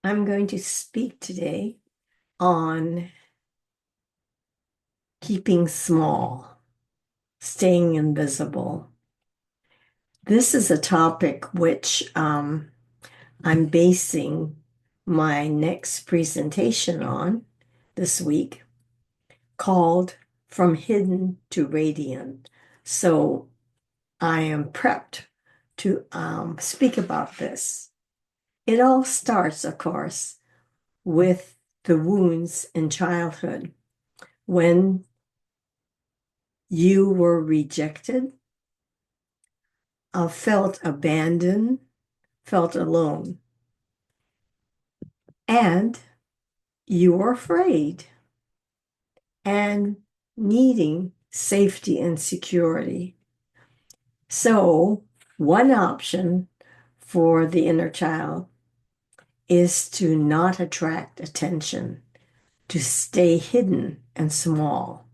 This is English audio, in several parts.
I'm going to speak today on keeping small, staying invisible. This is a topic which I'm basing my next presentation on this week, called From Hidden to Radiant. So I am prepped to speak about this. It all starts, of course, with the wounds in childhood when you were rejected, felt abandoned, felt alone, and you were afraid and needing safety and security. So, one option for the inner child is to not attract attention, to stay hidden and small.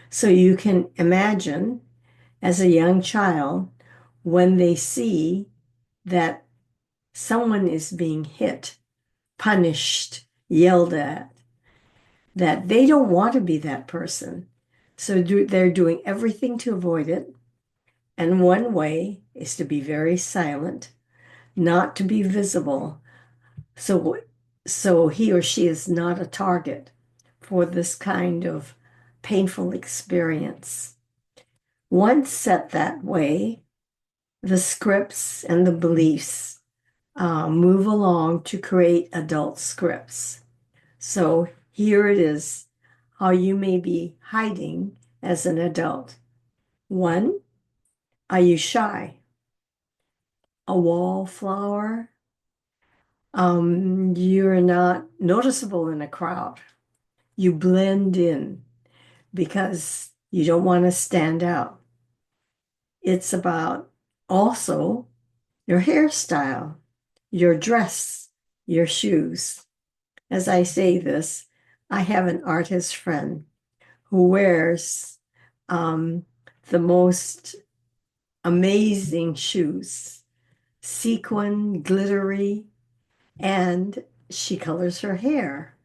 So, you can imagine as a young child when they see that someone is being hit, punished, yelled at, that they don't want to be that person. So they're doing everything to avoid it. And one way is to be very silent, not to be visible. So he or she is not a target for this kind of painful experience. Once set that way, the scripts and the beliefs move along to create adult scripts. So here it is how you may be hiding as an adult. One, are you shy? A wallflower? You're not noticeable in a crowd. You blend in because you don't want to stand out. It's about also your hairstyle, your dress, your shoes. As I say this, I have an artist friend who wears um, the most amazing shoes, sequin, glittery, and she colors her hair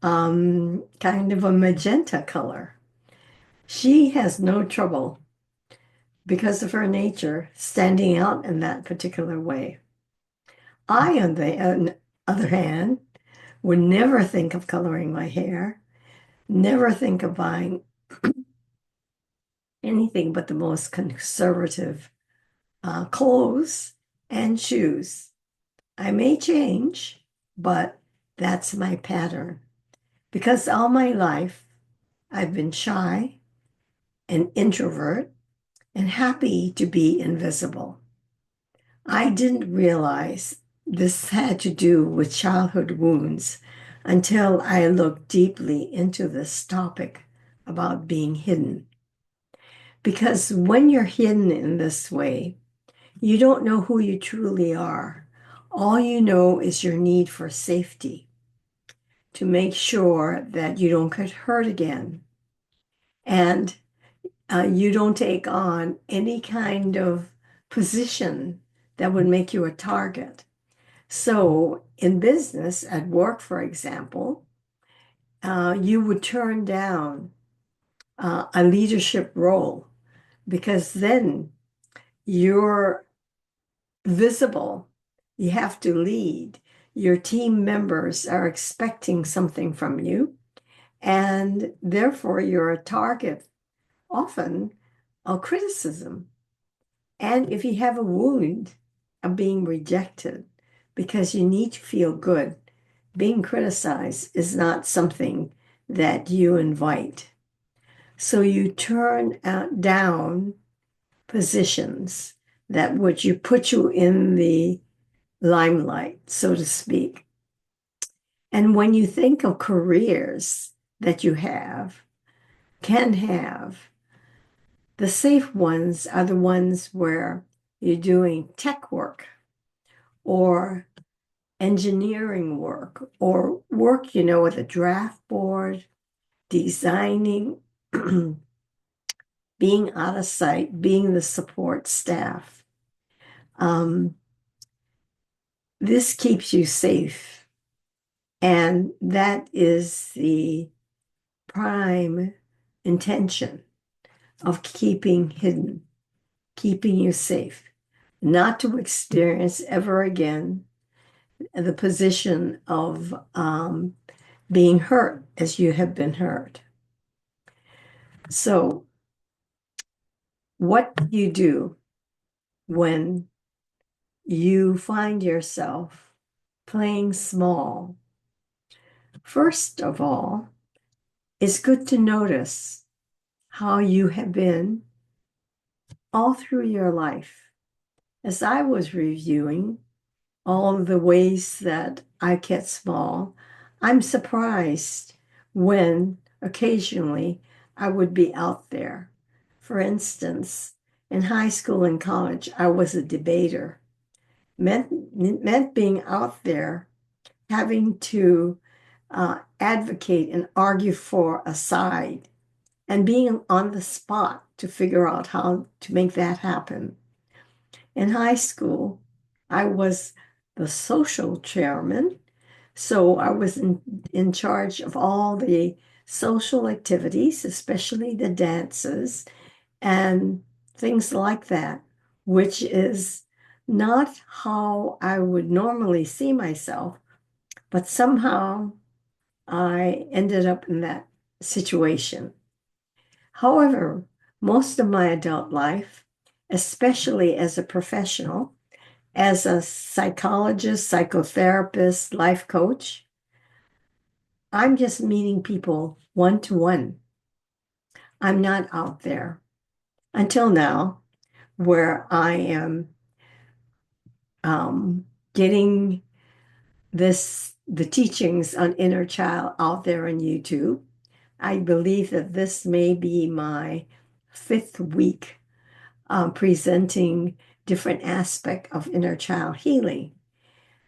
kind of a magenta color. She has no trouble because of her nature standing out in that particular way. I, on the other hand, would never think of coloring my hair, never think of buying anything but the most conservative clothes and shoes. I may change, but that's my pattern. Because all my life, I've been shy, an introvert, and happy to be invisible. I didn't realize this had to do with childhood wounds until I looked deeply into this topic about being hidden. Because when you're hidden in this way, you don't know who you truly are. All you know is your need for safety to make sure that you don't get hurt again. And you don't take on any kind of position that would make you a target. So, in business, at work, for example, you would turn down a leadership role because then you're visible. You have to lead. Your team members are expecting something from you, and therefore you're a target often of criticism. And if you have a wound of being rejected because you need to feel good, being criticized is not something that you invite. So you turn down positions that would you put you in the limelight, so to speak. And when you think of careers that you can have, the safe ones are the ones where you're doing tech work or engineering work or work, with a draft board, designing, being out of sight, being the support staff. Um, this keeps you safe And that is the prime intention of keeping hidden, keeping you safe, not to experience ever again the position of being hurt as you have been hurt. So, what do you do when you find yourself playing small? First of all, it's good to notice how you have been all through your life. As I was reviewing all of the ways that I get small, I'm surprised when occasionally I would be out there. For instance, in high school and college, I was a debater. Meant being out there, having to advocate and argue for a side, and being on the spot to figure out how to make that happen. In high school, I was the social chairman, so I was in charge of all the social activities, especially the dances and things like that, which is not how I would normally see myself, but somehow I ended up in that situation. However, most of my adult life, especially as a professional, as a psychologist, psychotherapist, life coach, I'm just meeting people one to one. I'm not out there until now where I am getting the teachings on inner child out there on YouTube. I believe that this may be my fifth week presenting different aspect of inner child healing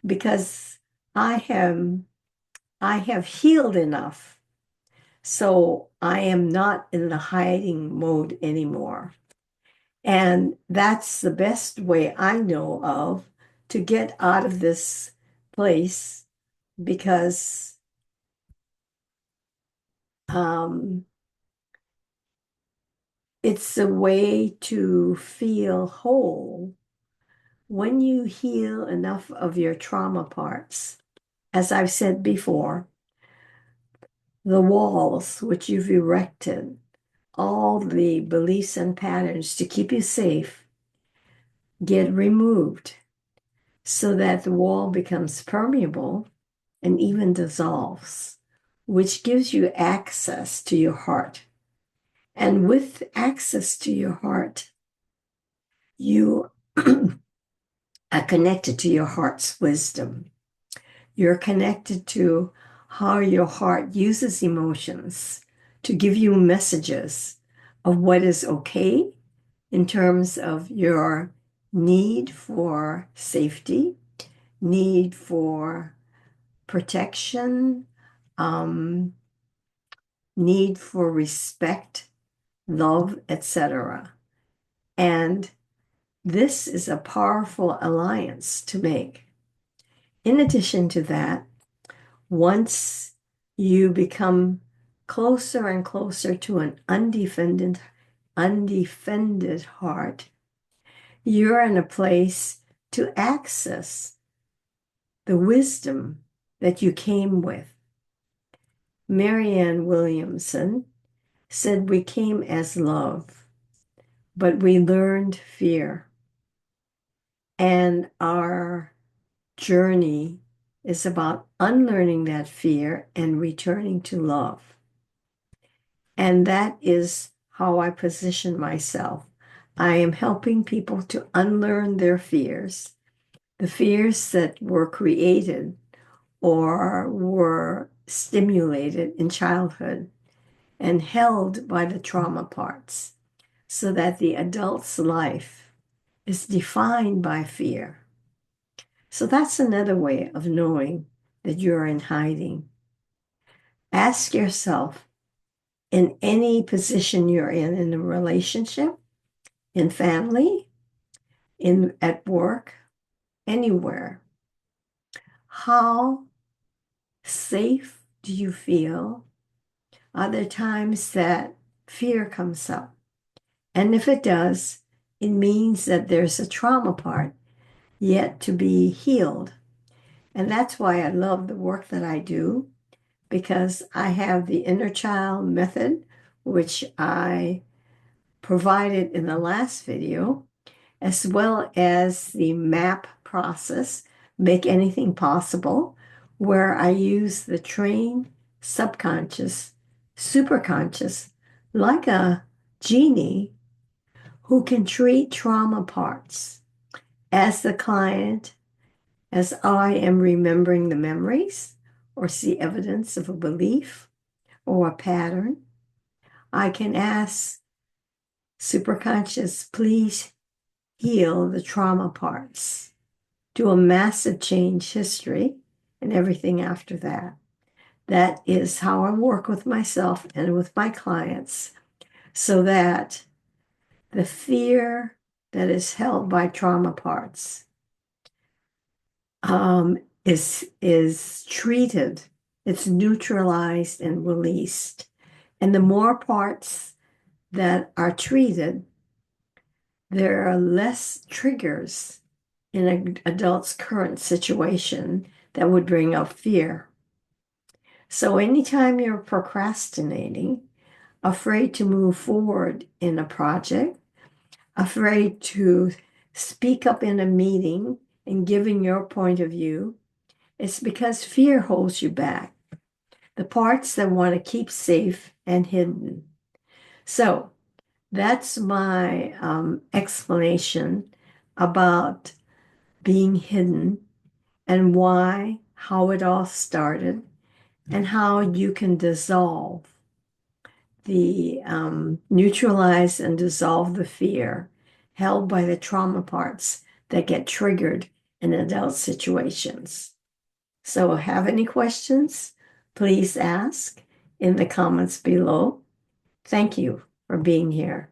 because I have healed enough, so I am not in the hiding mode anymore. And that's the best way I know of to get out of this place because um, it's a way to feel whole when you heal enough of your trauma parts. As I've said before, the walls which you've erected, all the beliefs and patterns to keep you safe get removed so that the wall becomes permeable and even dissolves, which gives you access to your heart. And with access to your heart, you are connected to your heart's wisdom. You're connected to how your heart uses emotions to give you messages of what is okay in terms of your need for safety, need for protection, um, need for respect, love, etc. And this is a powerful alliance to make. In addition to that, once you become closer and closer to an undefended heart, you're in a place to access the wisdom that you came with. Marianne Williamson said we came as love, but we learned fear. And our journey is about unlearning that fear and returning to love. And that is how I position myself. I am helping people to unlearn their fears, the fears that were created or were stimulated in childhood and held by the trauma parts, so that the adult's life is defined by fear. So that's another way of knowing that you're in hiding. Ask yourself, in any position you're in a relationship, in family, at work, anywhere, how safe do you feel? Are there times that fear comes up? And if it does, it means that there's a trauma part yet to be healed. And that's why I love the work that I do, because I have the inner child method, which I provided in the last video, as well as the MAP process, Make Anything Possible, where I use the trained subconscious, superconscious, like a genie who can treat trauma parts as the client, as I am remembering the memories or see evidence of a belief or a pattern. I can ask superconscious, please heal the trauma parts, do a massive change history and everything after that. That is how I work with myself and with my clients, so that the fear that is held by trauma parts is treated, it's neutralized and released. And the more parts that are treated, there are less triggers in an adult's current situation that would bring up fear. So anytime you're procrastinating, afraid to move forward in a project, afraid to speak up in a meeting and giving your point of view, it's because fear holds you back. The parts that want to keep safe and hidden. So that's my explanation about being hidden and why, how it all started, and how you can dissolve neutralize and dissolve the fear held by the trauma parts that get triggered in adult situations. So, have any questions? Please ask in the comments below. Thank you for being here.